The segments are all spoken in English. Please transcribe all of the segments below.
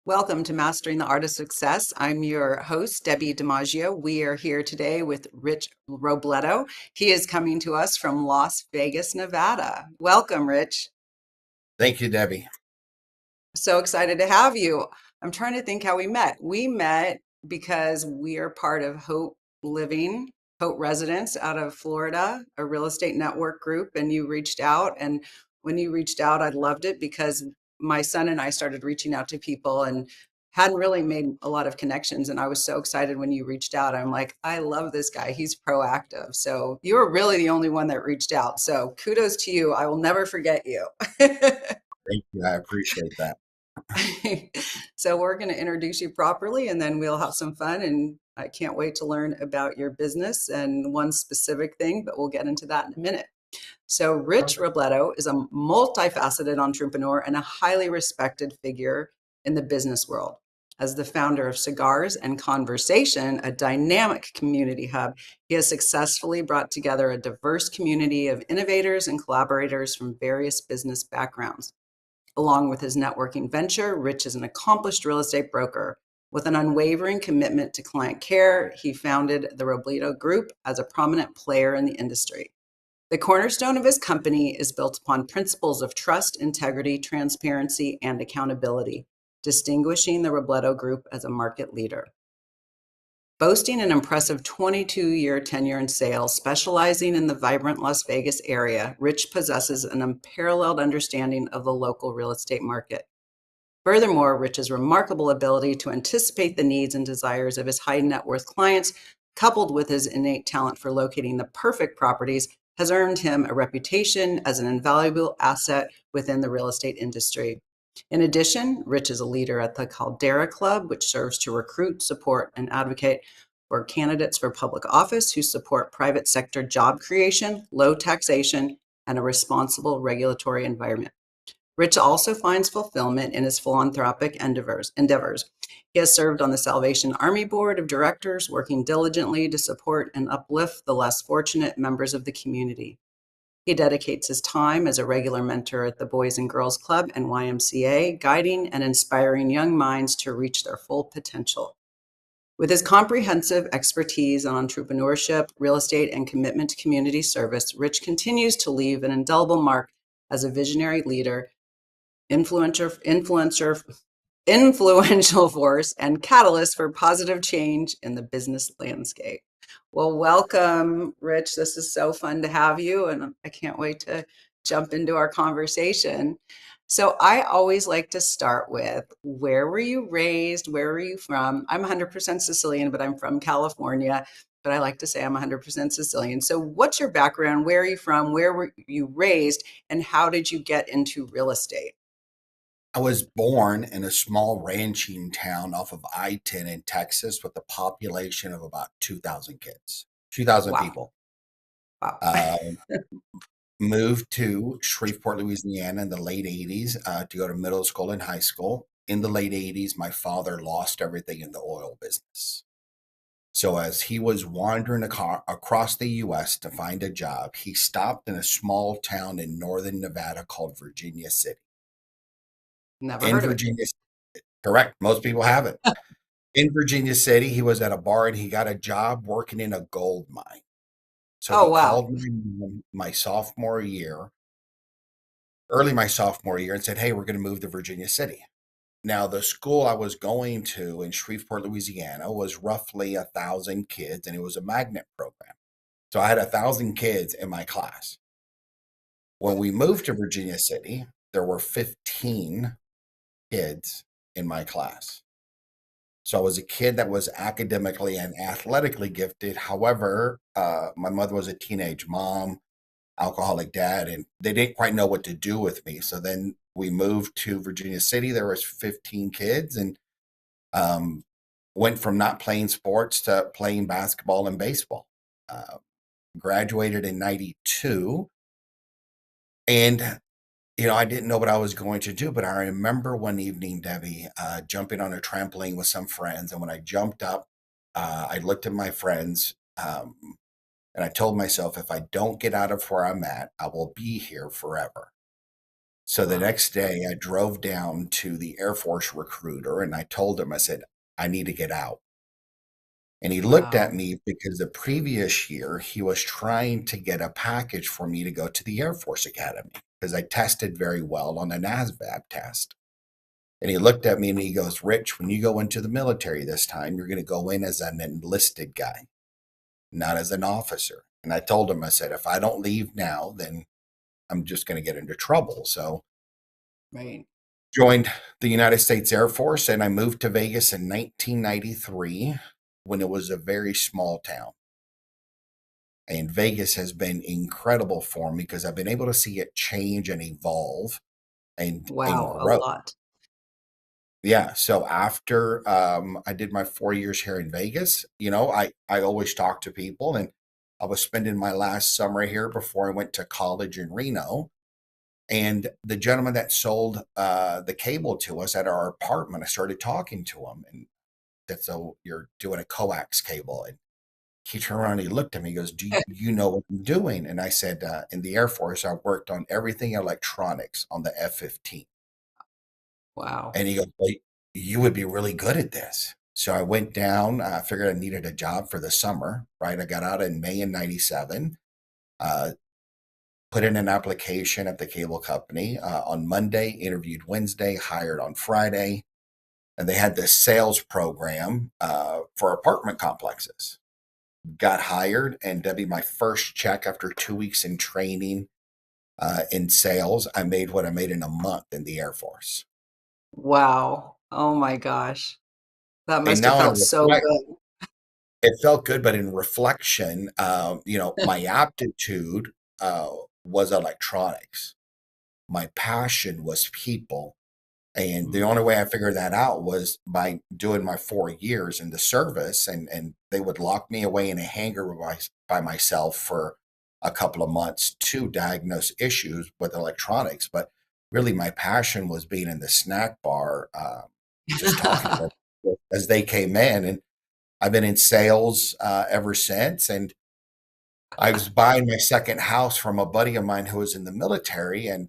Welcome to Mastering the Art of Success. I'm your host, Debbi DiMaggio. We are here today with Rich Robledo. He is coming to us from Las Vegas, Nevada. Welcome, Rich. Thank you, Debbie. So excited to have you. I'm trying to think how we met. We met because we are part of Hope Living, Hope Residence out of Florida, a real estate network group, and you reached out. And when you reached out, I loved it because my son and I started reaching out to people and hadn't really made a lot of connections. And I was so excited when you reached out. I'm like, I love this guy. He's proactive. So you were really the only one that reached out. So kudos to you. I will never forget you. Thank you. I appreciate that. So we're going to introduce you properly and then we'll have some fun. And I can't wait to learn about your business and one specific thing, but we'll get into that in a minute. So Rich Perfect. Robledo is a multifaceted entrepreneur and a highly respected figure in the business world. As the founder of Cigars and Conversation, a dynamic community hub, he has successfully brought together a diverse community of innovators and collaborators from various business backgrounds. Along with his networking venture, Rich is an accomplished real estate broker. With an unwavering commitment to client care, he founded the Robledo Group as a prominent player in the industry. The cornerstone of his company is built upon principles of trust, integrity, transparency, and accountability, distinguishing the Robledo Group as a market leader. Boasting an impressive 22-year tenure in sales, specializing in the vibrant Las Vegas area, Rich possesses an unparalleled understanding of the local real estate market. Furthermore, Rich's remarkable ability to anticipate the needs and desires of his high net worth clients, coupled with his innate talent for locating the perfect properties, has earned him a reputation as an invaluable asset within the real estate industry. In addition, Rich is a leader at the Caldera Club, which serves to recruit, support, and advocate for candidates for public office who support private sector job creation, low taxation, and a responsible regulatory environment. Rich also finds fulfillment in his philanthropic endeavors. He has served on the Salvation Army Board of Directors, working diligently to support and uplift the less fortunate members of the community. He dedicates his time as a regular mentor at the Boys and Girls Club and YMCA, guiding and inspiring young minds to reach their full potential. With his comprehensive expertise on entrepreneurship, real estate, and commitment to community service, Rich continues to leave an indelible mark as a visionary leader, influencer, influential force, and catalyst for positive change in the business landscape. Well, welcome, Rich. This is so fun to have you, and I can't wait to jump into our conversation. So, I always like to start with where were you raised? Where were you from? I'm 100% Sicilian, but I'm from California. But I like to say I'm 100% Sicilian. So, what's your background? Where are you from? Where were you raised? And how did you get into real estate? I was born in a small ranching town off of I-10 in Texas with a population of about 2,000 kids, 2,000 Wow. people. Wow. Uh, Moved to Shreveport, Louisiana in the late 80s to go to middle school and high school. In the late 80s, my father lost everything in the oil business. So as he was wandering across the U.S. to find a job, he stopped in a small town in northern Nevada called Virginia City. Never In heard of it. Virginia, correct. Most people have it. In Virginia City, he was at a bar and he got a job working in a gold mine. So Oh, he wow. called me early my sophomore year, and said, "Hey, we're going to move to Virginia City." Now, the school I was going to in Shreveport, Louisiana, was roughly 1,000 kids, and it was a magnet program. So I had 1,000 kids in my class. When we moved to Virginia City, there were 15 kids in my class. So I was a kid that was academically and athletically gifted. However, my mother was a teenage mom, alcoholic dad, and they didn't quite know what to do with me. So then we moved to Virginia City. There was 15 kids, and um, went from not playing sports to playing basketball and baseball. Uh, Graduated in '92, and I didn't know what I was going to do, but I remember one evening, Debbie, jumping on a trampoline with some friends. And when I jumped up, I looked at my friends, and I told myself, if I don't get out of where I'm at, I will be here forever. So the Wow. next day, I drove down to the Air Force recruiter and I told him, I said, I need to get out. And he looked at Wow. me because the previous year he was trying to get a package for me to go to the Air Force Academy because I tested very well on the NASVAB test. And he looked at me and he goes, Rich, when you go into the military this time, you're going to go in as an enlisted guy, not as an officer. And I told him, I said, if I don't leave now, then I'm just going to get into trouble. So Right. joined the United States Air Force and I moved to Vegas in 1993 when it was a very small town. And Vegas has been incredible for me because I've been able to see it change and evolve and Wow. A grow. lot. Yeah. So after I did my 4 years here in Vegas, I always talk to people and I was spending my last summer here before I went to college in Reno. And the gentleman that sold the cable to us at our apartment, I started talking to him and said, so you're doing a coax cable. And he turned around and he looked at me. He goes, do you know what I'm doing? And I said, in the Air Force, I worked on everything electronics on the F-15. Wow. And he goes, well, you would be really good at this. So I went down, I figured I needed a job for the summer, right? I got out in May in 97, uh, put in an application at the cable company on Monday, interviewed Wednesday, hired on Friday. And they had this sales program for apartment complexes. Got hired, and Debbie, my first check after 2 weeks in training in sales, I made what I made in a month in the Air Force. Wow. Oh my gosh. That And must have now I felt so reflect, good. it felt good, but in reflection, my aptitude was electronics. My passion was people. And the only Mhm. way I figured that out was by doing my 4 years in the service, and they would lock me away in a hangar by myself for a couple of months to diagnose issues with electronics. But really, my passion was being in the snack bar, just talking to them as they came in. And I've been in sales ever since. And I was buying my second house from a buddy of mine who was in the military, and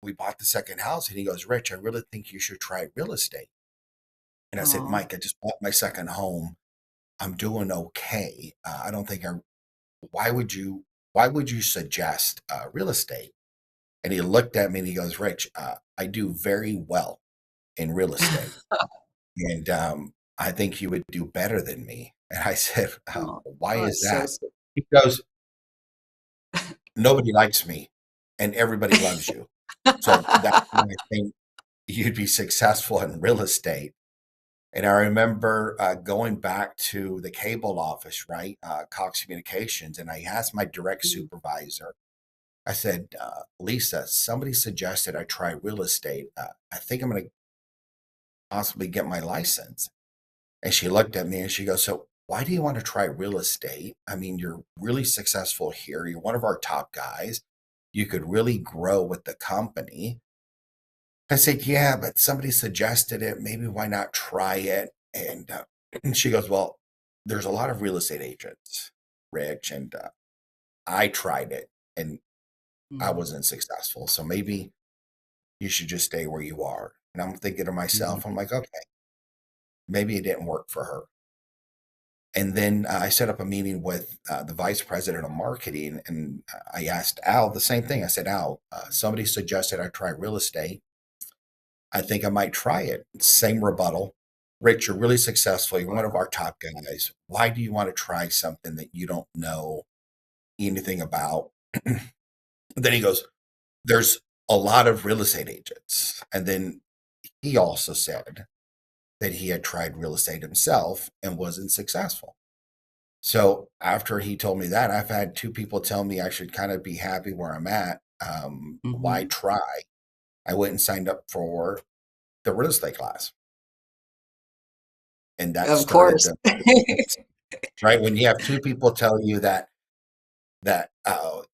we bought the second house. And he goes, Rich, I really think you should try real estate. And I said, Oh. Mike, I just bought my second home. I'm doing okay. I don't think I. Why would you? Why would you suggest real estate? And he looked at me and he goes, Rich, I do very well in real estate, and I think you would do better than me. And I said, Oh, why oh, is it's so that? sweet. He goes, nobody likes me and everybody loves you. So that's why I think you'd be successful in real estate. And I remember going back to the cable office, right? Cox Communications. And I asked my direct supervisor, I said, Lisa, somebody suggested I try real estate. I think I'm going to possibly get my license. And she looked at me and she goes, so why do you want to try real estate? I mean, you're really successful here. You're one of our top guys. You could really grow with the company. I said, yeah, but somebody suggested it. Maybe why not try it? And she goes, well, there's a lot of real estate agents, Rich, and I tried it and I Mhm. wasn't successful. So maybe you should just stay where you are. And I'm thinking to myself, I'm Mhm. like, okay, maybe it didn't work for her. And then I set up a meeting with the vice president of marketing, and I asked Al the same thing. I said, Al, somebody suggested I try real estate. I think I might try it. Same rebuttal. Rich, you're really successful. You're one of Wow. our top guys. Why do you want to try something that you don't know anything about? Then he goes, there's a lot of real estate agents. And then he also said that he had tried real estate himself and wasn't successful. So after he told me that, I've had two people tell me I should kind of be happy where I'm at. Why Mhm. try? I went and signed up for the real estate class, and that Of started course. the right when you have two people tell you that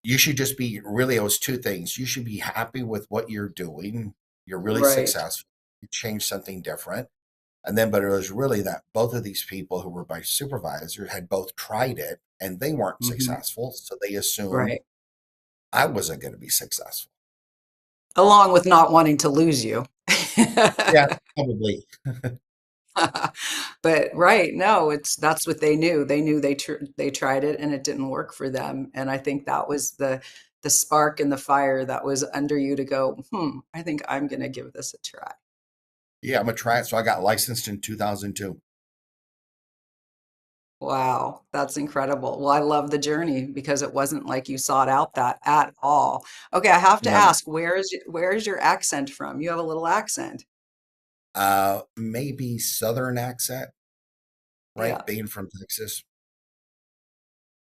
you should just be really, it was two things. You should be happy with what you're doing. You're really Right. successful. You change something different. And then, but it was really that both of these people who were my supervisors had both tried it and they weren't Mhm. successful. So they assumed Right. I wasn't going to be successful. along with not wanting to lose you. Yeah, probably. But right, no, it's that's what they knew. They knew they tried it and it didn't work for them. And I think that was the spark and the fire that was under you to go, I think I'm going to give this a try. Yeah, I'm gonna try it. So I got licensed in 2002. Wow, that's incredible. Well, I love the journey because it wasn't like you sought out that at all. Okay, I have to No, no. ask, where's your accent from? You have a little accent. Maybe Southern accent, right? Yeah. Being from Texas.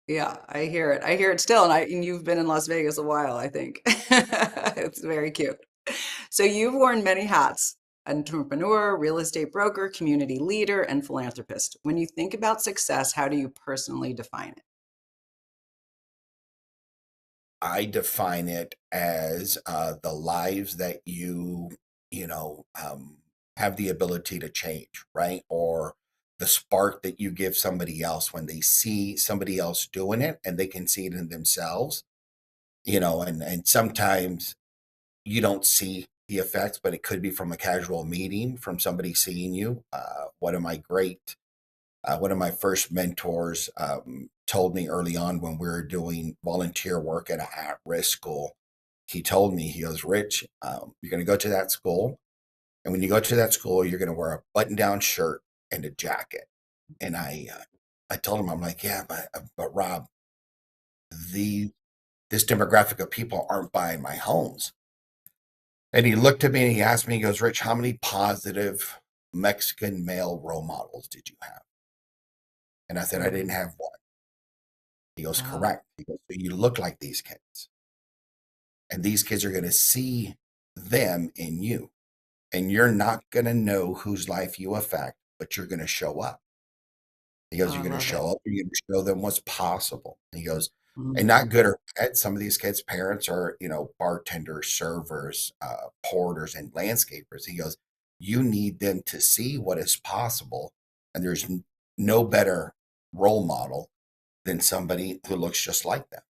Yeah, I hear it. I hear it still, and you've been in Las Vegas a while, I think. It's very cute. So you've worn many hats: entrepreneur, real estate broker, community leader, and philanthropist. When you think about success, how do you personally define it? I define it as the lives that have the ability to change, right? Or the spark that you give somebody else when they see somebody else doing it and they can see it in themselves, and sometimes you don't see the effects, but it could be from a casual meeting, from somebody seeing you. One of my first mentors told me early on when we were doing volunteer work at a at-risk school. He told me, he goes, Rich, you're going to go to that school. And when you go to that school, you're going to wear a button-down shirt and a jacket. And I told him, I'm like, yeah, but Rob, the this demographic of people aren't buying my homes. And he looked at me and he asked me, he goes, Rich, how many positive Mexican male role models did you have? And I said, I didn't Mm, have one. He goes, wow. correct. He goes, so you look like these kids. And these kids are going to see them in you. And you're not going to know whose life you affect, but you're going to show up. He Oh, goes, I you're going to love it. show up, you're going to show them what's possible. And he goes, and Mm, not good or bad. Some of these kids' parents are, bartenders, servers, porters, and landscapers. He goes, you need them to see what is possible. And there's no better role model than somebody who looks just like them.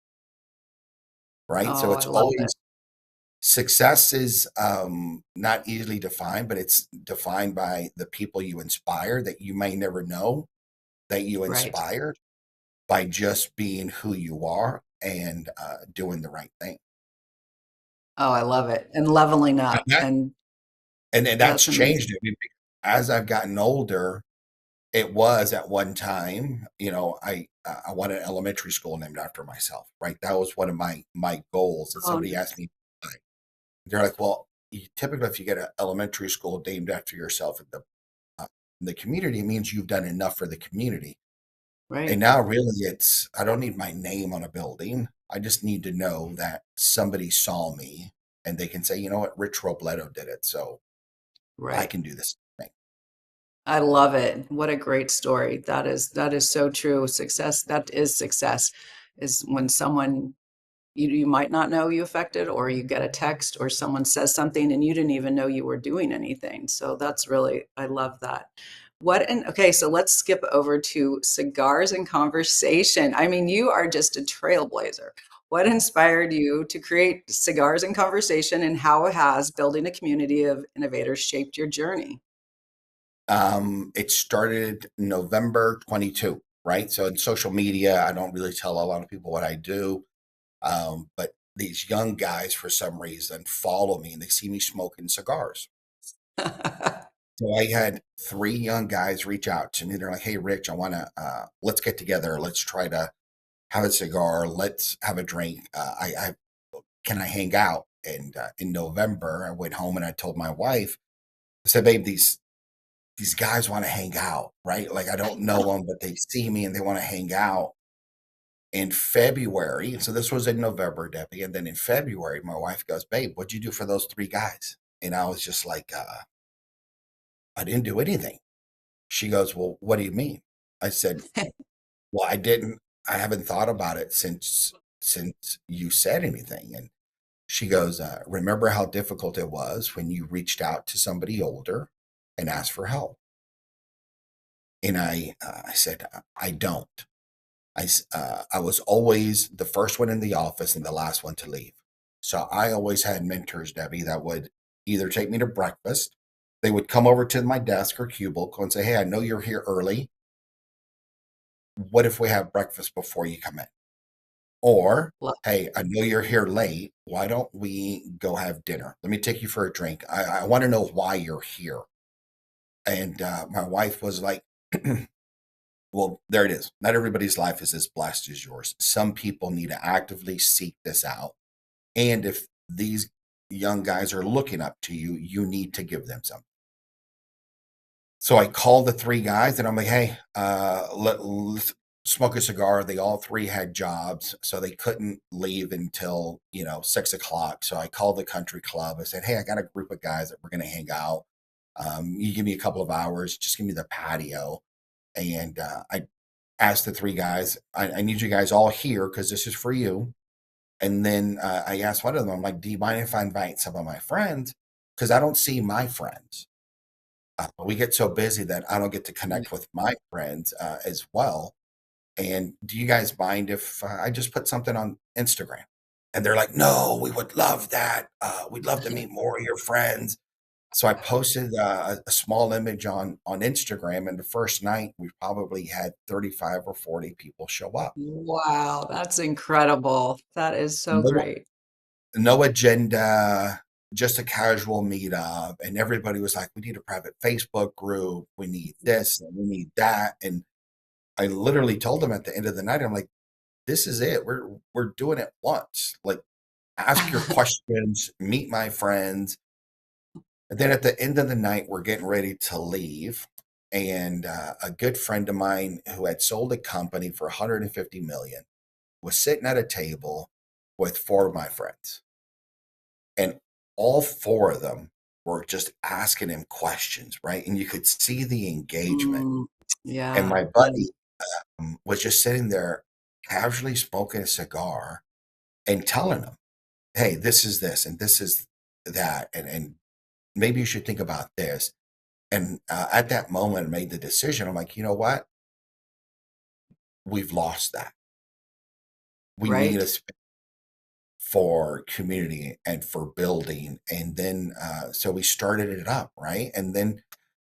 Right. So oh, it's I love it. always success is not easily defined, but it's defined by the people you inspire that you may never know that you Right. inspired by just being who you are and doing the right thing. Oh, I love it. And leveling And up. that And and that's that's changed amazing. it. I mean, as I've gotten older, it was at one time, I wanted an elementary school named after myself, right? That was one of my goals. And Oh, somebody asked me, they're like, well, typically if you get an elementary school named after yourself in the community, it means you've done enough for the community. And right. now really I don't need my name on a building. I just need to know that somebody saw me and they can say, you know what, Rich Robledo did it. So I Right. can do this thing. I love it. What a great story. That is so true. Success, that is success, is when someone you might not know you affected, or you get a text or someone says something and you didn't even know you were doing anything. So that's really, I love that. Okay, so let's skip over to cigars and conversation. I mean, you are just a trailblazer. What inspired you to create cigars and conversation, and how has building a community of innovators shaped your journey? It started November 22, right? So in social media, I don't really tell a lot of people what I do. But these young guys, for some reason, follow me and they see me smoking cigars. So I had three young guys reach out to me. They're like, "Hey, Rich, I want to let's get together. Let's try to have a cigar. Let's have a drink. I can I hang out?" And in November, I went home and I told my wife, I said, "Babe, these guys want to hang out, right? Like I don't know them, but they see me and they want to hang out." In February, so this was in November, Debbie, and then in February, my wife goes, "Babe, what'd you do for those three guys?" And I was just like, "I didn't do anything." She goes, "Well, what do you mean?" I said, "Well, I haven't thought about it since you said anything." And she goes, "Remember how difficult it was when you reached out to somebody older and asked for help?" And I said, "I don't. I was always the first one in the office and the last one to leave. So I always had mentors, Debbie, that would either take me to breakfast. They would come over to my desk or cubicle and say, "Hey, I know you're here early. What if we have breakfast before you come in?" Or, Love. "Hey, I know you're here late. Why don't we go have dinner? Let me take you for a drink. I want to know why you're here." And my wife was like, well, there it is. Not everybody's life is as blessed as yours. Some people need to actively seek this out. And if these young guys are looking up to you, you need to give them something. So I called the three guys and I'm like, "Hey, let's smoke a cigar." They all three had jobs, so they couldn't leave until, 6 o'clock. So I called the country club. I said, "Hey, I got a group of guys that we're going to hang out. You give me a couple of hours, just give me the patio." And I asked the three guys, I need you guys all here because this is for you. And then I asked one of them, I'm like, "Do you mind if I invite some of my friends? Because I don't see my friends. We get so busy that I don't get to connect with my friends as well. And do you guys mind if I just put something on Instagram?" And they're like, "No, we would love that. We'd love to meet more of your friends." So I posted a small image on Instagram, and the first night we probably had 35 or 40 people show up. Wow, that's incredible. That is so No, great. no agenda, just a casual meetup, and everybody was like, "We need a private Facebook group. We need this, and we need that." And I literally told them at the end of the night, I'm like, "This is it. We're doing it once. Like, ask your questions, meet my friends." And then at the end of the night, we're getting ready to leave. And a good friend of mine who had sold a company for 150 million was sitting at a table with four of my friends. And all four of them were just asking him questions, right? And you could see the engagement. Mm, And yeah, my yeah. buddy was just sitting there casually smoking a cigar and telling them, "Hey, this is this and this is that. And maybe you should think about this." And at that moment, I made the decision. I'm like, "You know what? We've lost that. We need a Right? space for community and for building." And then, so we started it up, right? And then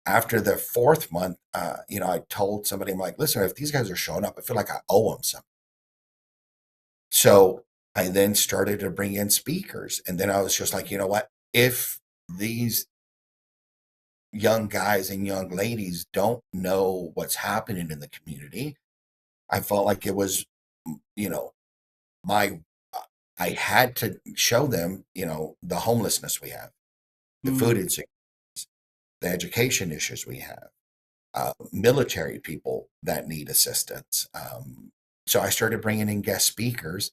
after the fourth month, I told somebody, I'm like, "Listen, if these guys are showing up, I feel like I owe them something." So I then started to bring in speakers. And then I was just like, "You know what? If these young guys and young ladies don't know what's happening in the community," I felt like it was, you know, my, I had to show them, the homelessness we have, the food Mm, insecurity, the education issues we have, military people that need assistance. So I started bringing in guest speakers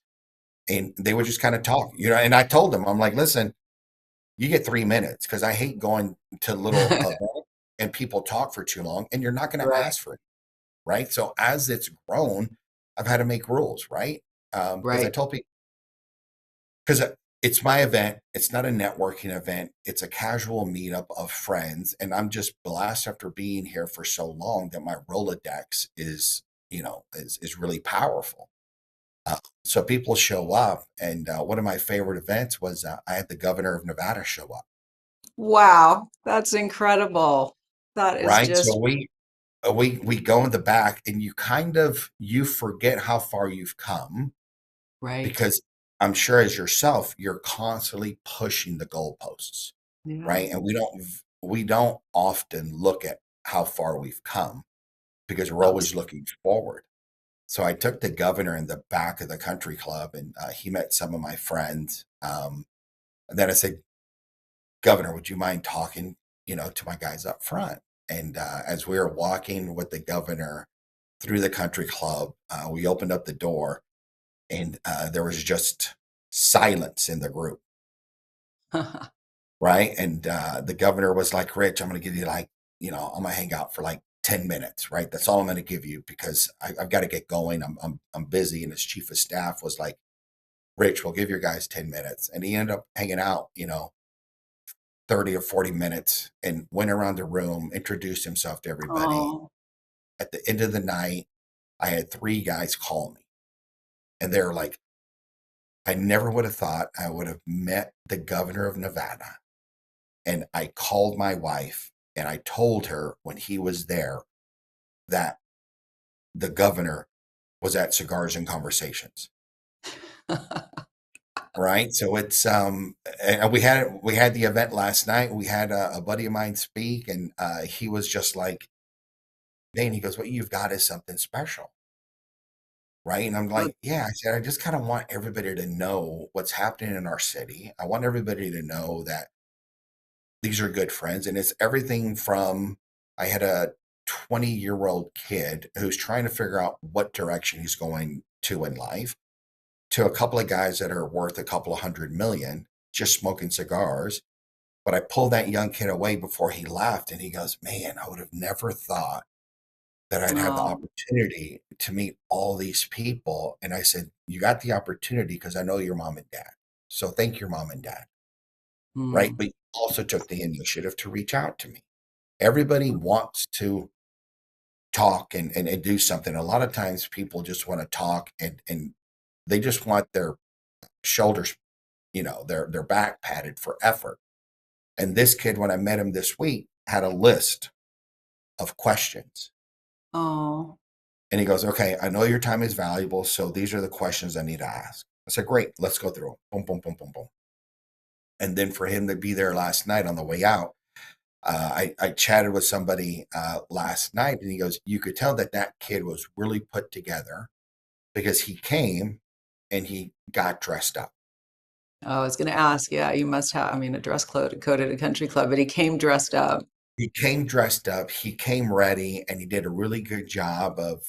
and they would just kind of talk, and I told them, I'm like, "Listen, you get 3 minutes because I hate going to little events and people talk for too long and you're not going to right, ask for it." Right. So as it's grown, I've had to make rules, right? Because I right. told people, because it's my event. It's not a networking event. It's a casual meetup of friends. And I'm just blessed after being here for so long that my Rolodex is really powerful. So people show up. And one of my favorite events was I had the governor of Nevada show up, Wow, that's incredible. That is right? So just we go in the back and you forget how far you've come right. because I'm sure as yourself, you're constantly pushing the goalposts, Yeah, right? And we don't often look at how far we've come because we're always absolutely. looking forward. So I took the governor in the back of the country club, and he met some of my friends. And then I said, "Governor, would you mind talking, to my guys up front?" And as we were walking with the governor through the country club, we opened up the door, and there was just silence in the group. Right. And the governor was like, "Rich, I'm going to give you I'm going to hang out for like 10 minutes. Right. That's all I'm going to give you because I've got to get going. I'm busy." And his chief of staff was like, "Rich, we'll give your guys 10 minutes." And he ended up hanging out, 30 or 40 minutes and went around the room, introduced himself to everybody. Oh, At the end of the night, I had three guys call me and they're like, I never would have thought I would have met the governor of Nevada. And I called my wife and I told her when he was there that the governor was at Cigars and Conversations. Right. So it's and we had the event last night. We had a buddy of mine speak, and he was just like, Dane, he goes, what you've got is something special. Right. And I'm Well, like, yeah, I said, I just kind of want everybody to know what's happening in our city. I want everybody to know that these are good friends. And it's everything from I had a 20-year-old kid who's trying to figure out what direction he's going to in life, to a couple of guys that are worth a couple of 100 million just smoking cigars. But I pulled that young kid away before he left, and he goes, man, I would have never thought that I'd have the oh, opportunity to meet all these people. And I said, you got the opportunity because I know your mom and dad. So thank your mom and dad. Right. hmm. But you also took the initiative to reach out to me. Everybody wants to talk and do something. A lot of times people just want to talk and they just want their shoulders, their back padded for effort. And this kid, when I met him this week, had a list of questions. Oh, And he goes, okay, I know your time is valuable. So these are the questions I need to ask. I said, great, let's go through them. Boom, boom, boom, boom, boom. And then for him to be there last night on the way out, I chatted with somebody last night, and he goes, you could tell that that kid was really put together because he came and he got dressed up. I was going to ask, yeah, you must have, I mean, a dress code at a country club, but he came dressed up. He came dressed up, he came ready, and he did a really good job of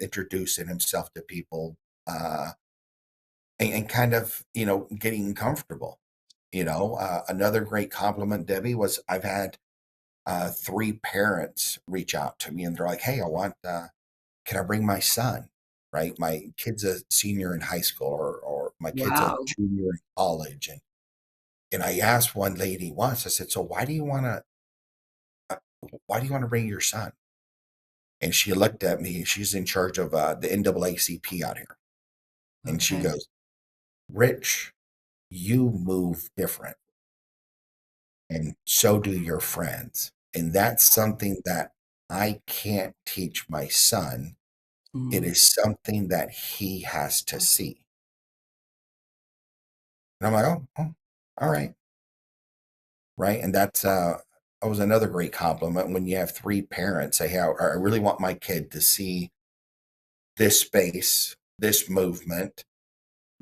introducing himself to people, uh, and kind of, getting comfortable. Another great compliment, Debbie, was I've had three parents reach out to me, and they're like, hey, can I bring my son? Right? My kid's a senior in high school, or my kid's a Wow. junior in college. And I asked one lady once, I said, so why do you want to bring your son? And she looked at me. She's in charge of the NAACP out here. And she Okay. goes, Rich, you move different, and so do your friends. And that's something that I can't teach my son. It Mm. is something that he has to see. And I'm like, oh, all right. Right. And that was another great compliment when you have three parents say, hey, I really want my kid to see this space, this movement,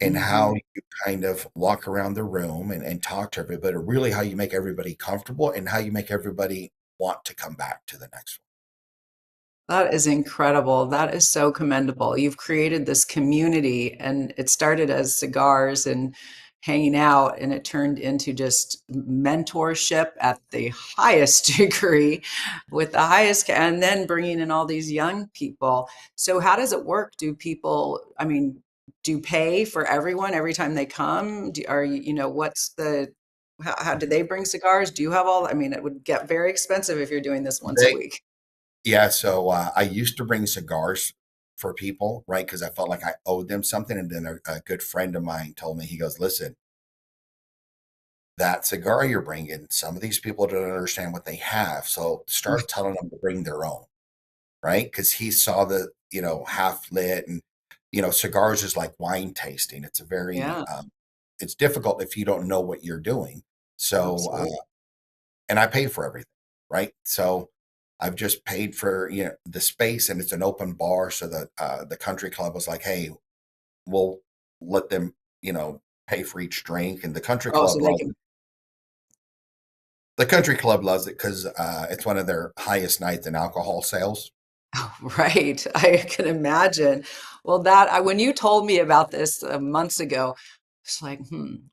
and how Hmm. you kind of walk around the room and talk to everybody, really how you make everybody comfortable and how you make everybody want to come back to the next That is incredible. That is so commendable. You've created this community, and it started as cigars and hanging out, and it turned into just mentorship at the highest degree with the highest, and then bringing in all these young people. So, how does it work? Do people, I mean, do you pay for everyone every time they come? Are you, what's how do they bring cigars? Do you have all, I mean, it would get very expensive if you're doing this once a one. week. Yeah, so I used to bring cigars for people, right? Because I felt like I owed them something. And then a good friend of mine told me, he goes, listen, that cigar you're bringing, some of these people don't understand what they have. So start telling them to bring their own, right? Because he saw the, half lit, and, cigars is like wine tasting. It's a very, Yeah, it's difficult if you don't know what you're doing. So, absolutely. and I pay for everything, right? So I've just paid for the space, and it's an open bar. So the country club was like, hey, we'll let them pay for each drink, and Oh, so they can. the country club loves it because it's one of their highest nights in alcohol sales. Right. I can imagine. Well, when you told me about this months ago, it's like,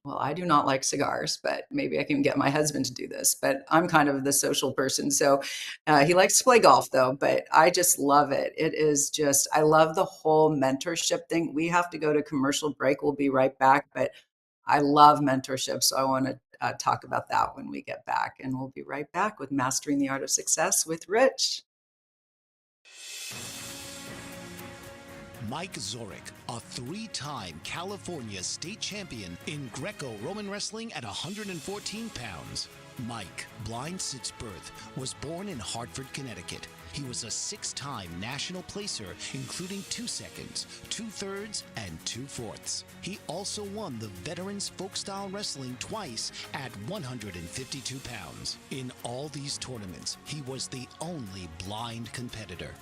well, I do not like cigars, but maybe I can get my husband to do this. But I'm kind of the social person. So he likes to play golf, though, but I just love it. It is just, I love the whole mentorship thing. We have to go to commercial break. We'll be right back. But I love mentorship. So I want to talk about that when we get back. And we'll be right back with Mastering the Art of Success with Rich. Mike Zorek, a three-time California state champion in Greco-Roman wrestling at 114 pounds. Mike, blind since birth, was born in Hartford, Connecticut. He was a six-time national placer, including 2 seconds, 2/3, and 2/4. He also won the Veterans Folk-Style Wrestling twice at 152 pounds. In all these tournaments, he was the only blind competitor.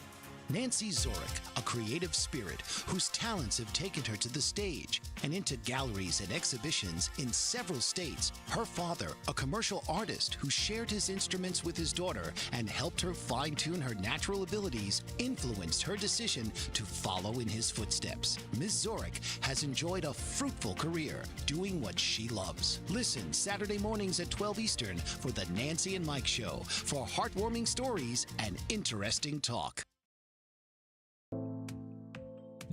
Nancy Zorek, a creative spirit whose talents have taken her to the stage and into galleries and exhibitions in several states. Her father, a commercial artist who shared his instruments with his daughter and helped her fine-tune her natural abilities, influenced her decision to follow in his footsteps. Ms. Zorek has enjoyed a fruitful career doing what she loves. Listen Saturday mornings at 12 Eastern for the Nancy and Mike Show for heartwarming stories and interesting talk.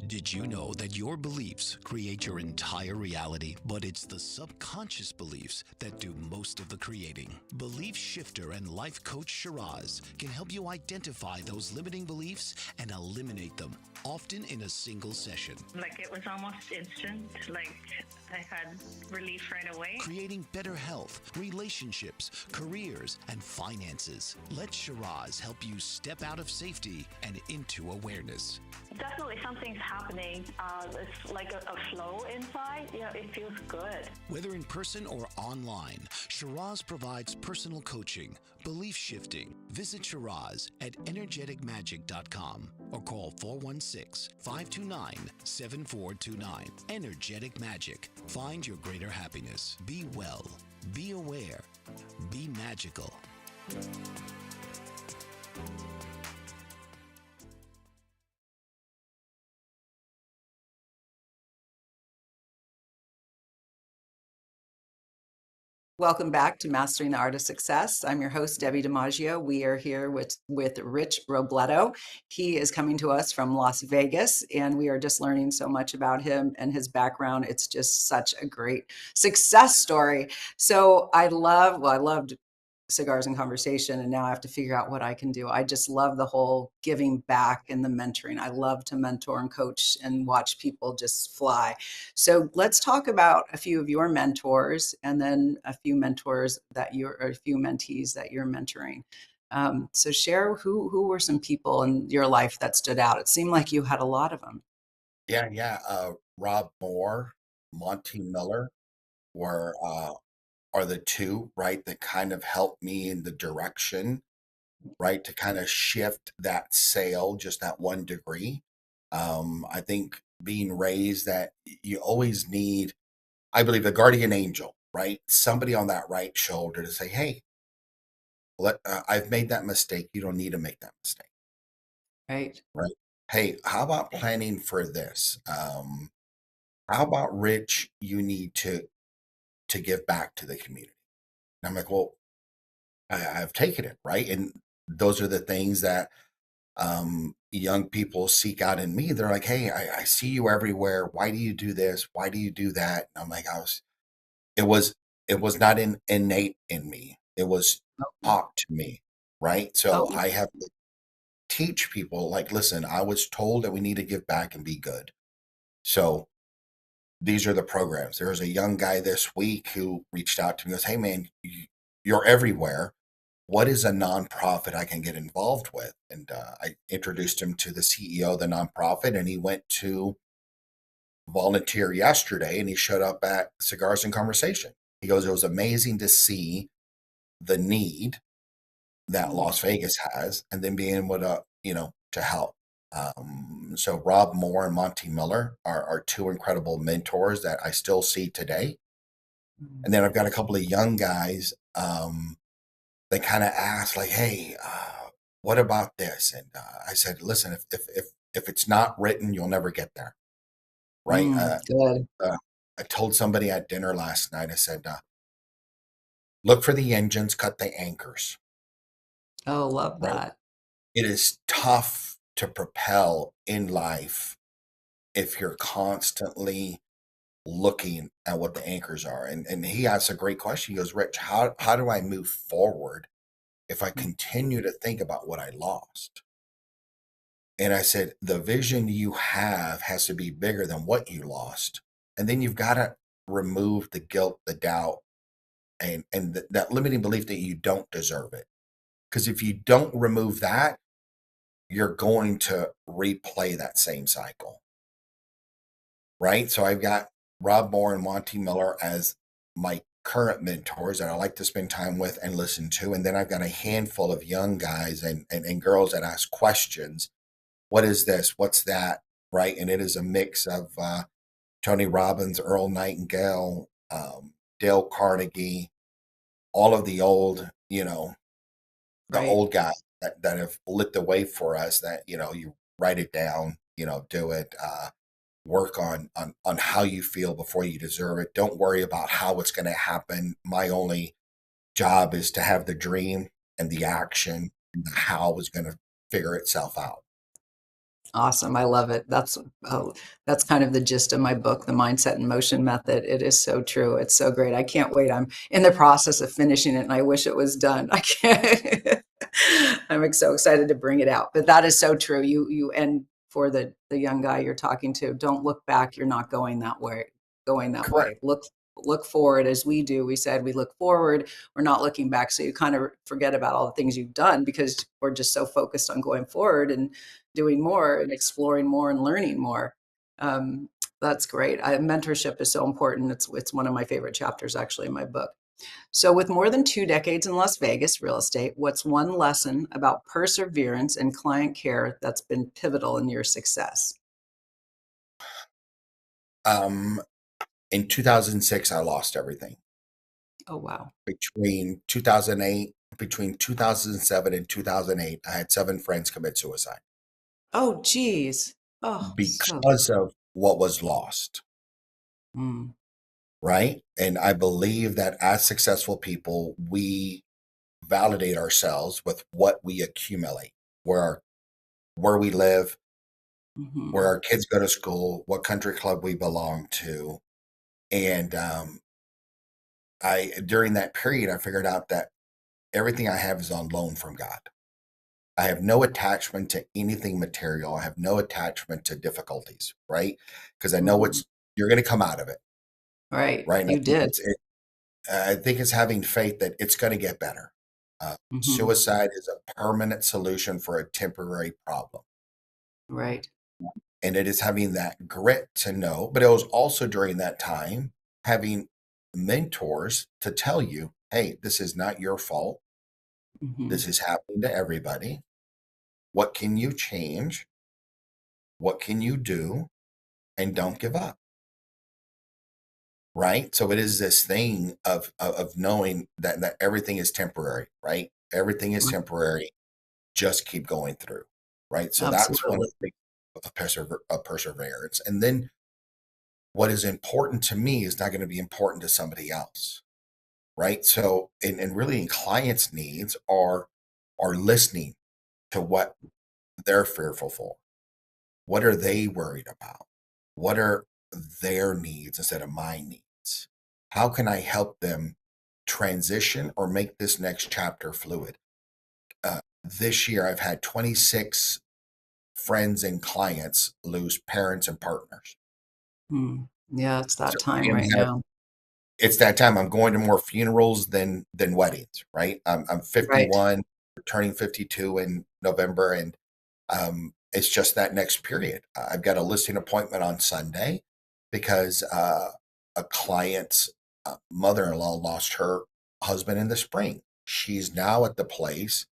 Did you know that your beliefs create your entire reality, but it's the subconscious beliefs that do most of the creating? Belief shifter and life coach Shiraz can help you identify those limiting beliefs and eliminate them, often in a single session. Like it was almost instant, like I had relief right away. Creating better health, relationships, careers, and finances. Let Shiraz help you step out of safety and into awareness. Definitely something's happening. It's like a flow inside. It feels good. Whether in person or online, Shiraz provides personal coaching, belief shifting. Visit Shiraz at energeticmagic.com or call 416-529-7429. Energetic Magic. Find your greater happiness. Be well. Be aware. Be magical. Welcome back to Mastering the Art of Success. I'm your host, Debbi DiMaggio. We are here with Rich Robledo. He is coming to us from Las Vegas, and we are just learning so much about him and his background. It's just such a great success story. So I loved Cigars and Conversation, and now I have to figure out what I can do. I just love the whole giving back and the mentoring. I love to mentor and coach and watch people just fly. So let's talk about a few of your mentors, and then a few mentees that you're mentoring. So share who were some people in your life that stood out. It seemed like you had a lot of them. Yeah. Rob Moore, Monty Miller are the two, right, that kind of helped me in the direction, right, to kind of shift that sail just that 1 degree. I think being raised that you always need, I believe, a guardian angel, right? Somebody on that right shoulder to say, hey, I've made that mistake. You don't need to make that mistake. Right. Right. Hey, how about planning for this? How about Rich, you need to give back to the community. And I'm like, well, I've taken it, right? And those are the things that young people seek out in me. They're like, hey, I see you everywhere. Why do you do this? Why do you do that? And I'm like, it was, it was not innate in me. It was taught to me, right? So Oh, I have to teach people, like, listen, I was told that we need to give back and be good. So these are the programs. There was a young guy this week who reached out to me and goes, hey man, you're everywhere. What is a nonprofit I can get involved with? And I introduced him to the CEO of the nonprofit, and he went to volunteer yesterday, and he showed up at Cigars and Conversation. He goes, it was amazing to see the need that Las Vegas has, and then being able to, to help. So Rob Moore and Monty Miller are two incredible mentors that I still see today. And then I've got a couple of young guys that kind of asked, like, hey, what about this? And I said, listen, if it's not written, you'll never get there, right? Good. I told somebody at dinner last night, I said, look for the engines, cut the anchors, Oh, love right? that. It is tough to propel in life if you're constantly looking at what the anchors are. And he asks a great question. He goes, Rich, how do I move forward if I continue to think about what I lost? And I said, the vision you have has to be bigger than what you lost. And then you've got to remove the guilt, the doubt, and that limiting belief that you don't deserve it. Because if you don't remove that, you're going to replay that same cycle. Right. So I've got Rob Moore and Monty Miller as my current mentors that I like to spend time with and listen to. And then I've got a handful of young guys and girls that ask questions. What is this? What's that? Right. And it is a mix of Tony Robbins, Earl Nightingale, Dale Carnegie, all of the old, the Right. old guys that have lit the way for us that, you write it down, do it, work on how you feel before you deserve it. Don't worry about how it's going to happen. My only job is to have the dream and the action, and the how is going to figure itself out. Awesome. I love it. That's kind of the gist of my book, The Mindset in Motion Method. It is so true. It's so great. I can't wait. I'm in the process of finishing it and I wish it was done. I can't. I'm so excited to bring it out. But that is so true. And for the young guy you're talking to, don't look back. You're not going that way. Going that Correct. way. Look forward as we do. We said we look forward. We're not looking back. So you kind of forget about all the things you've done because we're just so focused on going forward and doing more and exploring more and learning more. That's great. Mentorship is so important. It's one of my favorite chapters actually in my book. So with more than 2 decades in Las Vegas real estate, what's one lesson about perseverance and client care that's been pivotal in your success? In 2006, I lost everything. Oh, wow. Between 2007 and 2008, I had 7 friends commit suicide Oh, geez. Oh, so, because of what was lost. mm, Right. And I believe that as successful people, we validate ourselves with what we accumulate, where we live, where mhm, our kids go to school, what country club we belong to. And during that period, I figured out that everything I have is on loan from God. I have no attachment to anything material. I have no attachment to difficulties, right? Because I know mhm. you're going to come out of it, Right. right? And You did. I think it's having faith that it's going to get better. Mhm. Suicide is a permanent solution for a temporary problem. Right. And it is having that grit to know, but it was also during that time having mentors to tell you, hey, this is not your fault. Mhm. This is happening to everybody. What can you change? What can you do? And don't give up. Right. So it is this thing of knowing that everything is temporary, right? Everything is Right. temporary. Just keep going through. Right. So that's one Absolutely. of the things of perseverance. And then what is important to me is not going to be important to somebody else. Right. So and really in clients' needs are listening to what they're fearful for. What are they worried about? What are their needs instead of my needs? How can I help them transition or make this next chapter fluid? This year, I've had 26 friends and clients lose parents and partners. Mm. Yeah, it's that So time right now. it's that time. I'm going to more funerals than weddings. Right. I'm Right. 51, turning 52 in November, and it's just that next period. I've got a listing appointment on Sunday because a client's mother-in-law lost her husband in the spring. She's now at the place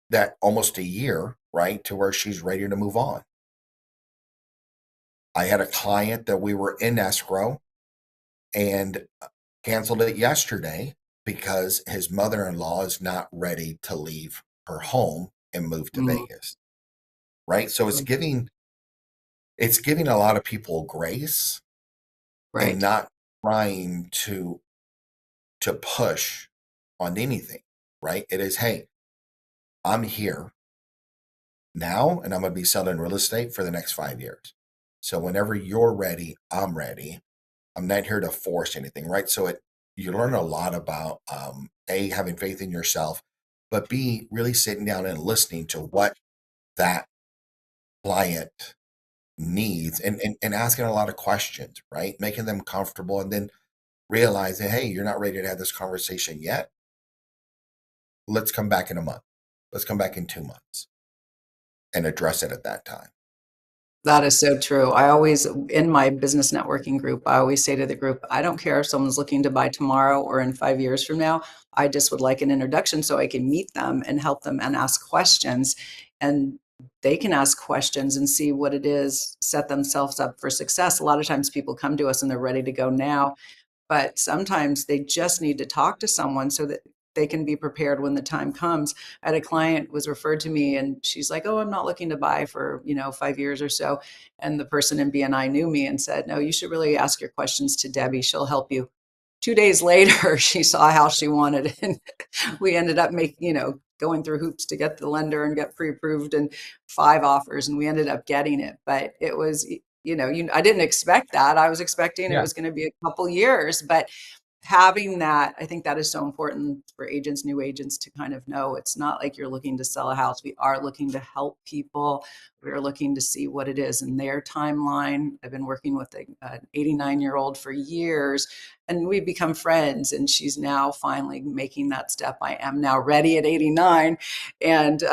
that almost a year, right, to where she's ready to move on. I had a client that we were in escrow and canceled it yesterday because his mother-in-law is not ready to leave her home and move to Mm. Vegas. Right. So it's giving a lot of people grace and Right. not trying to push on anything, right? It is, hey, I'm here now and I'm going to be selling real estate for the next 5 years. So whenever you're ready, I'm ready. I'm not here to force anything, right? So you learn a lot about A, having faith in yourself, but B, really sitting down and listening to what that client needs, and asking a lot of questions, right? Making them comfortable, and then realizing, hey, you're not ready to have this conversation yet. Let's come back in a month. Let's come back in 2 months and address it at that time. That is so true. I always, in my business networking group, I always say to the group, I don't care if someone's looking to buy tomorrow or in 5 years from now. I just would like an introduction so I can meet them and help them and ask questions. And they can ask questions and see what it is, set themselves up for success. A lot of times people come to us and they're ready to go now, but sometimes they just need to talk to someone so that they can be prepared when the time comes. I had a client was referred to me and she's like, oh, I'm not looking to buy for 5 years or so. And the person in BNI knew me and said, no, you should really ask your questions to Debbie. She'll help you. 2 days later, she saw a house she wanted, and we ended up going through hoops to get the lender and get pre-approved and 5 offers, and we ended up getting it. But it was, I didn't expect that. I was expecting it Yeah. was going to be a couple years, but having that, I think that is so important for agents, new agents, to kind of know it's not like you're looking to sell a house. We are looking to help people. We're looking to see what it is in their timeline. I've been working with an 89-year-old for years, and we've become friends, and she's now finally making that step. I am now ready at 89. And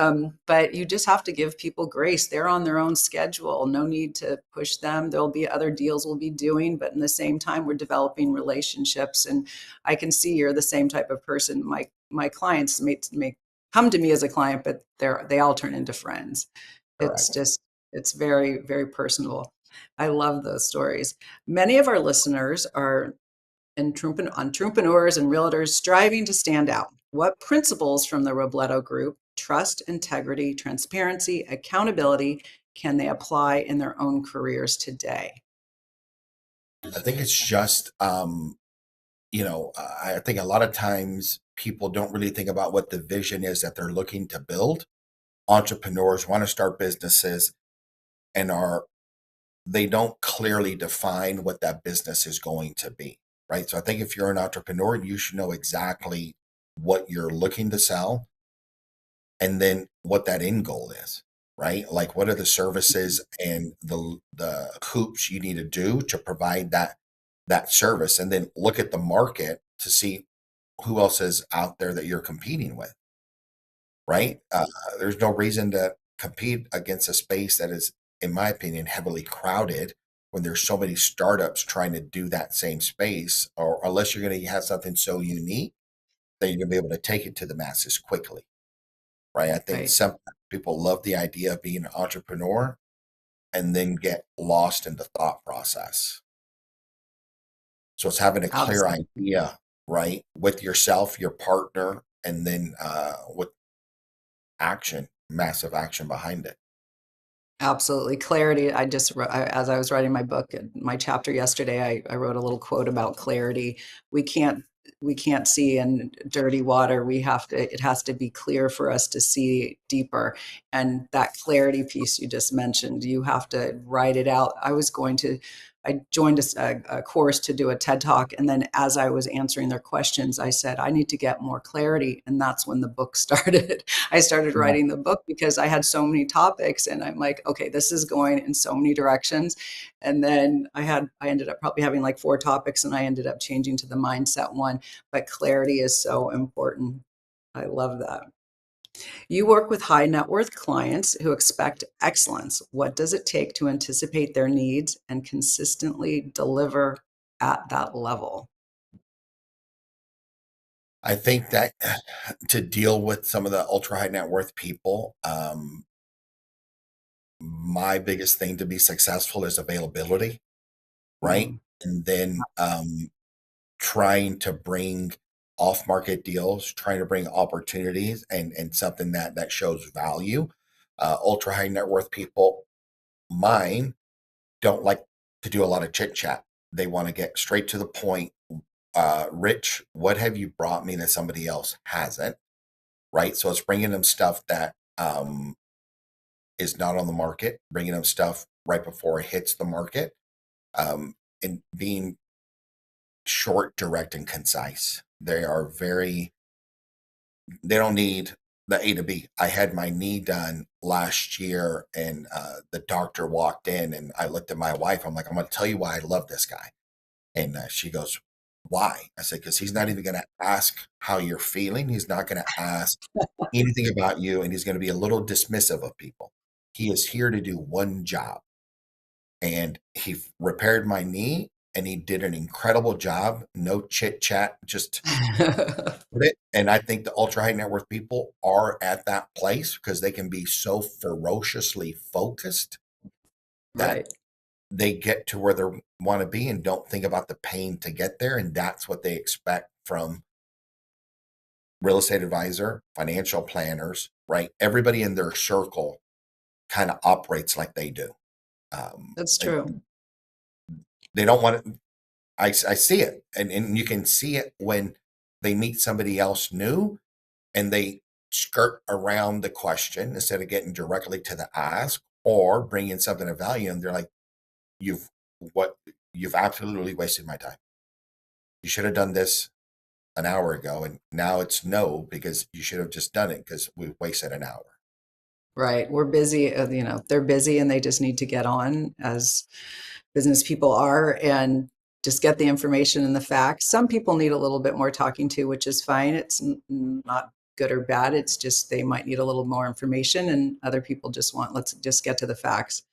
but you just have to give people grace. They're on their own schedule. No need to push them. There'll be other deals we'll be doing, but in the same time, we're developing relationships. And I can see you're the same type of person. My clients may come to me as a client, but they all turn into friends. Correct. It's very, very personable. I love those stories. Many of our listeners are entrepreneurs and realtors striving to stand out. What principles from the Robledo Group, trust, integrity, transparency, accountability, can they apply in their own careers today? I think it's just, I think a lot of times people don't really think about what the vision is that they're looking to build. Entrepreneurs want to start businesses and they don't clearly define what that business is going to be, right? So I think if you're an entrepreneur, you should know exactly what you're looking to sell and then what that end goal is, right? Like what are the services and the hoops you need to do to provide that service, and then look at the market to see who else is out there that you're competing with, right? There's no reason to compete against a space that is, in my opinion, heavily crowded when there's so many startups trying to do that same space, or unless you're going to have something so unique that you're going to be able to take it to the masses quickly, right? I think Right. some people love the idea of being an entrepreneur and then get lost in the thought process. So it's having a clear Absolutely. idea, right, with yourself, your partner, and then with action, massive action behind it. Absolutely. Clarity. As I was writing my book, my chapter yesterday, I wrote a little quote about clarity. We can't, we can't see in dirty water. It has to be clear for us to see deeper. And that clarity piece you just mentioned, you have to write it out. I joined a course to do a TED Talk. And then as I was answering their questions, I said, I need to get more clarity. And that's when the book started. I started Yeah. writing the book because I had so many topics, and I'm like, okay, this is going in so many directions. And then I ended up probably having like 4 topics, and I ended up changing to the mindset one. But clarity is so important. I love that. You work with high net worth clients who expect excellence. What does it take to anticipate their needs and consistently deliver at that level? I think that to deal with some of the ultra high net worth people, my biggest thing to be successful is availability, right? Mm, And then trying to bring off market deals, trying to bring opportunities and something that shows value. Ultra high net worth people, mine, don't like to do a lot of chit chat. They want to get straight to the point. Rich, what have you brought me that somebody else hasn't? Right. So it's bringing them stuff that is not on the market, bringing them stuff right before it hits the market, and being short, direct, and concise. They don't need the A to B. I had my knee done last year, and the doctor walked in, and I looked at my wife. I'm like, I'm going to tell you why I love this guy. And she goes, why? I said, because he's not even going to ask how you're feeling. He's not going to ask anything about you, and he's going to be a little dismissive of people. He is here to do one job. And he repaired my knee, and he did an incredible job. No chit chat, just put it. And I think the ultra high net worth people are at that place because they can be so ferociously focused that Right. they get to where they want to be and don't think about the pain to get there. And that's what they expect from real estate advisor, financial planners, right? Everybody in their circle kind of operates like they do. That's And true. they don't want it. I see it. And you can see it when they meet somebody else new and they skirt around the question instead of getting directly to the ask or bringing something of value. And they're like, you've absolutely wasted my time. You should have done this an hour ago. And now it's no, because you should have just done it because we wasted an hour. Right. We're busy, they're busy and they just need to get on, as business people are, and just get the information and the facts. Some people need a little bit more talking to, which is fine. It's not good or bad. It's just they might need a little more information, and other people just want, let's just get to the facts.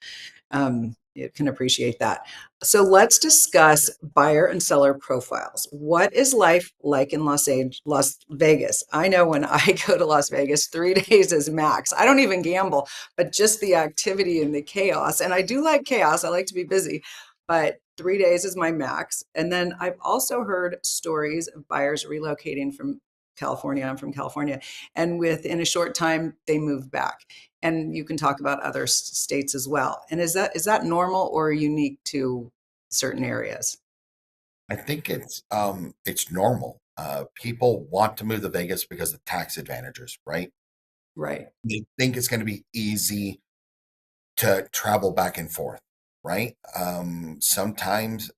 You can appreciate that. So let's discuss buyer and seller profiles. What is life like in Las Vegas? I know when I go to Las Vegas, 3 days is max. I don't even gamble, but just the activity and the chaos. And I do like chaos. I like to be busy, but 3 days is my max. And then I've also heard stories of buyers relocating from California. I'm from California. And within a short time, they move back. And you can talk about other states as well. And is that normal or unique to certain areas? I think it's normal. People want to move to Vegas because of tax advantages, right? Right. They think it's going to be easy to travel back and forth, right? Sometimes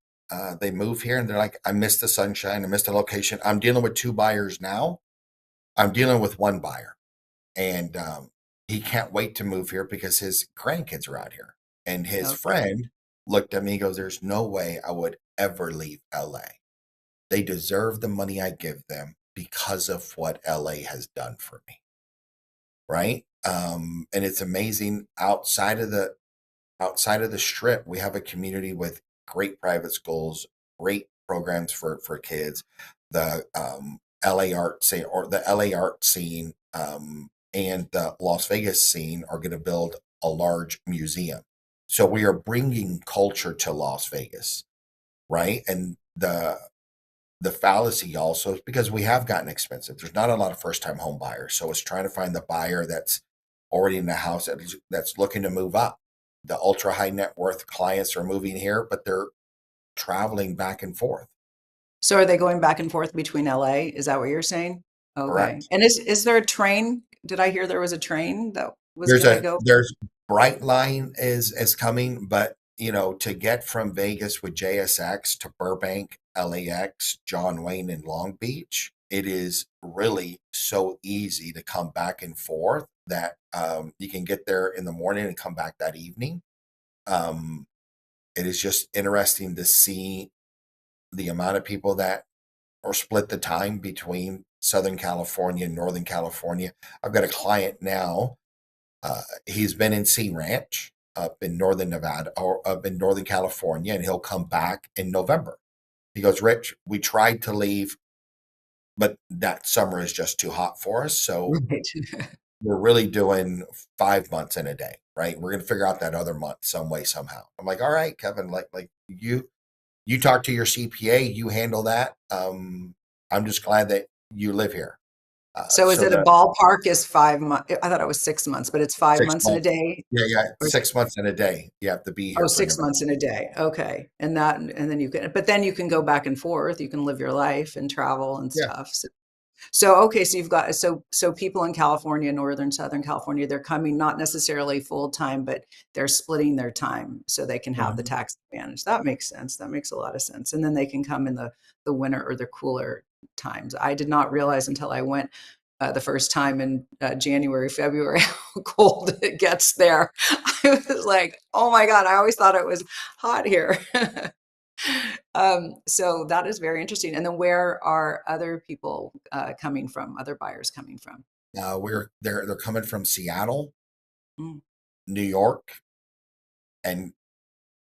they move here and they're like, I miss the sunshine, I miss the location. I'm dealing with two buyers now. I'm dealing with one buyer, and he can't wait to move here because his grandkids are out here. And his Okay. friend looked at me and goes, there's no way I would ever leave LA. They deserve the money I give them because of what LA has done for me. Right. And it's amazing outside of the strip, we have a community with great private schools, great programs for kids. The LA art scene and the Las Vegas scene are going to build a large museum. So we are bringing culture to Las Vegas, right? And the fallacy also is because we have gotten expensive. There's not a lot of first time home buyers. So it's trying to find the buyer that's already in the house that's looking to move up. The ultra high net worth clients are moving here, but they're traveling back and forth. So are they going back and forth between LA? Is that what you're saying? Okay. Correct. And is there a train? Did I hear there was a train that was going to go? There's Bright Line is coming, but to get from Vegas with JSX to Burbank, LAX, John Wayne, and Long Beach, it is really so easy to come back and forth that you can get there in the morning and come back that evening. It is just interesting to see the amount of people that or split the time between Southern California and Northern California. I've got a client now. He's been in Sea Ranch up in Northern Nevada or up in Northern California, and he'll come back in November. He goes, Rich, we tried to leave, but that summer is just too hot for us. So Right. we're really doing 5 months in a day, right? We're going to figure out that other month some way, somehow. I'm like, all right, Kevin, like you talk to your CPA, you handle that. I'm just glad that you live here. So is So it a the ballpark is 5 months? I thought it was 6 months, but it's five 6 months in a months, day? yeah, Or 6 months in a day. You have to be oh, here for 6 months in a day. Okay. And then you can, but then you can go back and forth. You can live your life and travel and yeah. stuff. So okay, so you've got so people in California, Northern, Southern California, they're coming not necessarily full time, but they're splitting their time so they can have the Mhm. tax advantage. That makes sense. That makes a lot of sense. And then they can come in the winter or the cooler times. I did not realize until I went. the first time in January, February, how cold it gets there. I was like, oh my God, I always thought it was hot here. So that is very interesting. And then where are other people coming from, other buyers coming from? They're coming from Seattle, Mm, New York, and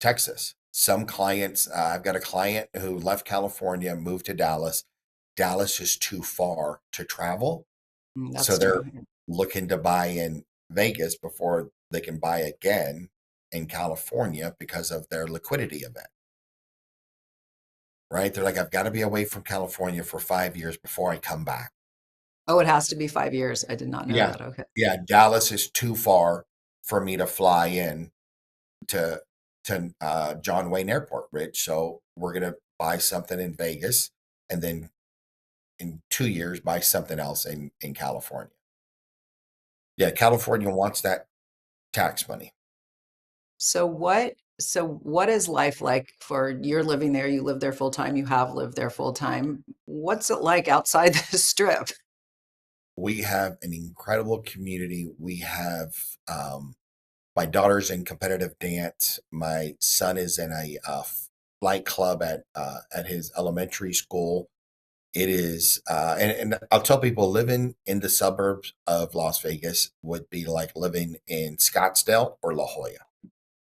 Texas. Some clients, I've got a client who left California, moved to Dallas. Dallas is too far to travel, so that's they're true. looking to buy in Vegas before they can buy again in California because of their liquidity event. Right? They're like, I've got to be away from California for 5 years before I come back. Oh, it has to be 5 years. I did not know Yeah. that. Okay. Yeah. Dallas is too far for me to fly in to John Wayne Airport, Rich. So we're gonna buy something in Vegas, and then in 2 years buy something else in California. Yeah, California wants that tax money. So what is life like for you're living there, you live there full time, you have lived there full time. What's it like outside the strip? We have an incredible community. We have my daughter's in competitive dance. My son is in a flight club at his elementary school. It is, and I'll tell people living in the suburbs of Las Vegas would be like living in Scottsdale or La Jolla,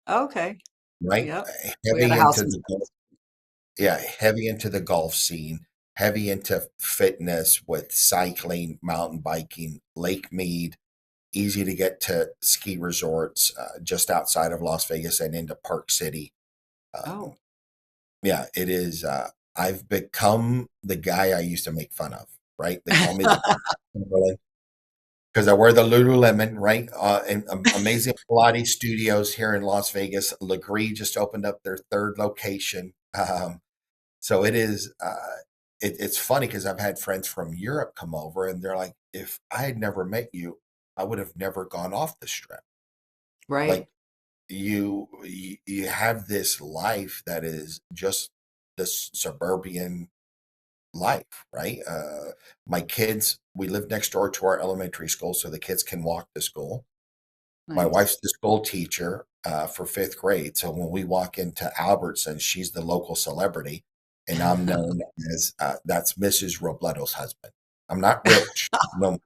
Okay. right? Yep. We had a Heavy house into in the golf, yeah, heavy into the golf scene, heavy into fitness with cycling, mountain biking, Lake Mead, easy to get to ski resorts just outside of Las Vegas and into Park City. Um, Oh. yeah, it is. I've become the guy I used to make fun of, right? They call me the because I wear the Lululemon, right? And amazing Pilates studios here in Las Vegas. Legree just opened up their third location. So it is. It's funny because I've had friends from Europe come over, and they're like, "If I had never met you, I would have never gone off the strip." Right. Like you have this life that is just this suburban life, right? My kids, we live next door to our elementary school, so the kids can walk to school. My Nice. wife's the school teacher for fifth grade, so when we walk into Albertson, she's the local celebrity, and I'm known as that's Mrs. Robledo's husband. I'm not rich. No,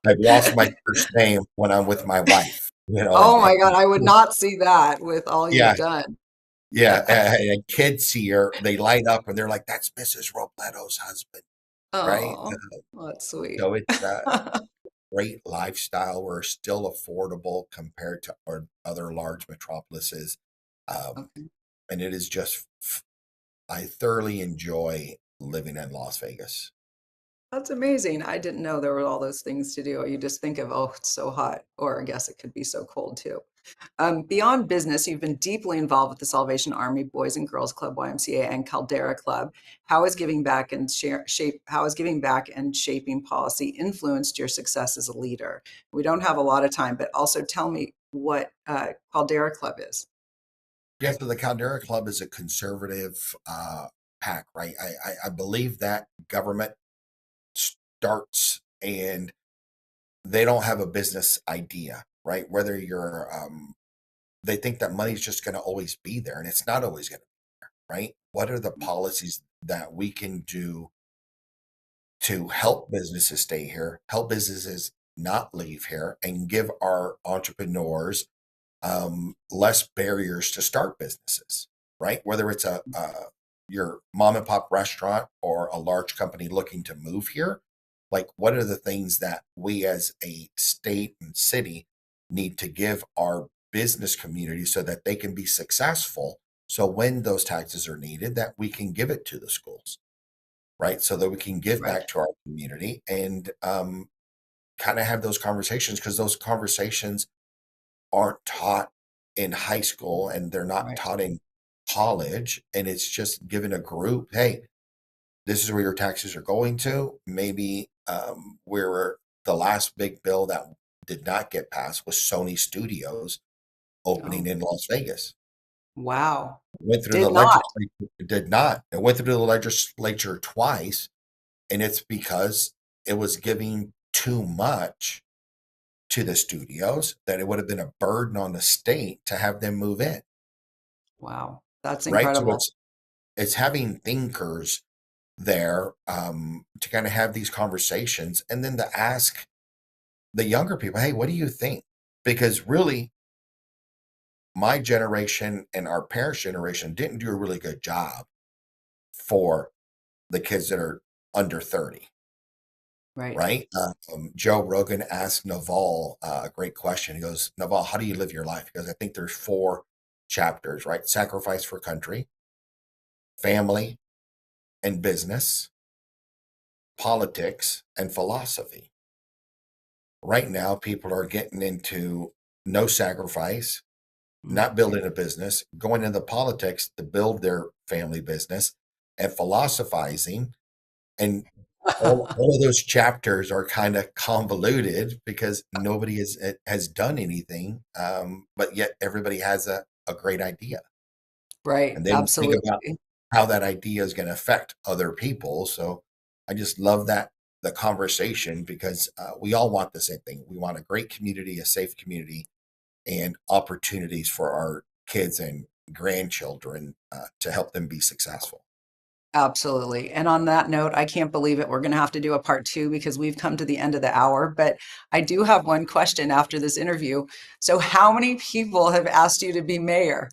I've lost my first name when I'm with my wife. You know, Oh my God, I would not see that with all you've yeah, done. yeah, and kids see her, they light up, and they're like, "That's Mrs. Robledo's husband," right? Oh, that's sweet. So it's great lifestyle. We're still affordable compared to our other large metropolises. Um, Okay. and it is just, I thoroughly enjoy living in Las Vegas. That's amazing. I didn't know there were all those things to do. You just think of, oh, it's so hot, or I guess it could be so cold too. Beyond business, you've been deeply involved with the Salvation Army, Boys and Girls Club, YMCA, and Caldera Club. How has giving back and shaping policy influenced your success as a leader? We don't have a lot of time, but also tell me what Caldera Club is. Yeah, so the Caldera Club is a conservative pack, right? I believe that government starts and they don't have a business idea, right? Whether you're, they think that money's just going to always be there, and it's not always going to be there, right? What are the policies that we can do to help businesses stay here, help businesses not leave here, and give our entrepreneurs less barriers to start businesses, right? Whether it's your mom and pop restaurant or a large company looking to move here, like what are the things that we as a state and city need to give our business community so that they can be successful? So when those taxes are needed, that we can give it to the schools, right? So that we can give Right, back to our community and kind of have those conversations because those conversations aren't taught in high school and they're not right, taught in college. And it's just given a group, hey, this is where your taxes are going to. Maybe where the last big bill that did not get passed was Sony Studios opening oh, in Las Vegas. wow, Went through the did not. legislature, it did not. It went through the legislature twice, and it's because it was giving too much to the studios, that it would have been a burden on the state to have them move in, Wow, that's right? So incredible. it's having thinkers there to kind of have these conversations, and then to ask the younger people, hey, what do you think? Because really, my generation and our parents' generation didn't do a really good job for the kids that are under 30, Right. right? Joe Rogan asked Naval a great question. He goes, Naval, how do you live your life? Because I think there's 4 chapters, right? Sacrifice for country, family and business, politics, and philosophy. Right now, people are getting into no sacrifice, Mm. not building a business, going into politics to build their family business, and philosophizing. And all of those chapters are kind of convoluted because nobody has done anything, but yet everybody has a great idea. Right, And then think about absolutely. how that idea is going to affect other people. So I just love that the conversation, because we all want the same thing. We want a great community, a safe community, and opportunities for our kids and grandchildren to help them be successful. Absolutely. And on that note, I can't believe it. We're going to have to do a part 2 because we've come to the end of the hour. But I do have one question after this interview. So, how many people have asked you to be mayor?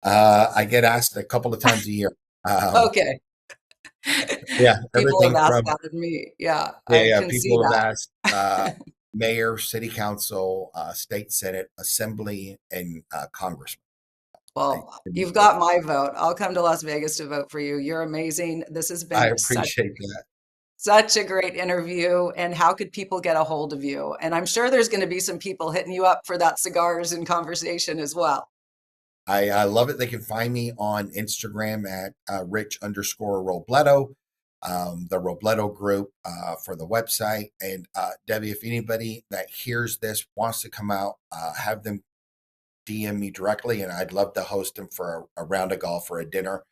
I get asked a couple of times a year. Um, Okay. yeah, People have everything asked from that of me. Yeah, yeah, I yeah. can see People have that. asked mayor, city council, state senate, assembly, and congressman. Well, you've got my vote. I'll come to Las Vegas to vote for you. You're amazing. This has I been appreciate that. such a great interview. And how could people get a hold of you? And I'm sure there's going to be some people hitting you up for that cigars and conversation as well. I love it. They can find me on Instagram at Rich_Robledo, the Robledo Group for the website. And Debbie, if anybody that hears this wants to come out, have them DM me directly, and I'd love to host them for a round of golf or a dinner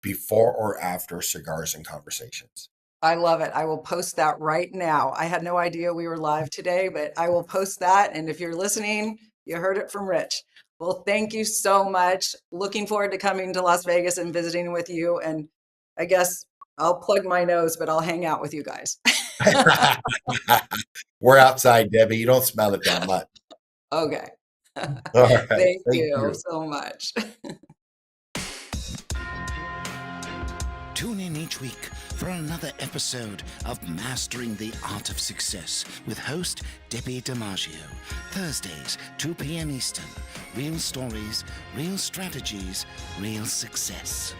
before or after Cigars and Conversations. I love it. I will post that right now. I had no idea we were live today, but I will post that. And if you're listening, you heard it from Rich. Well, thank you so much. Looking forward to coming to Las Vegas and visiting with you. And I guess I'll plug my nose, but I'll hang out with you guys. We're outside, Debbie. You don't smell it that much. Okay. All right. Thank Thank you you. so much. Tune in each week for another episode of Mastering the Art of Success with host Debbi DiMaggio. Thursdays, 2 p.m. Eastern. Real stories, real strategies, real success.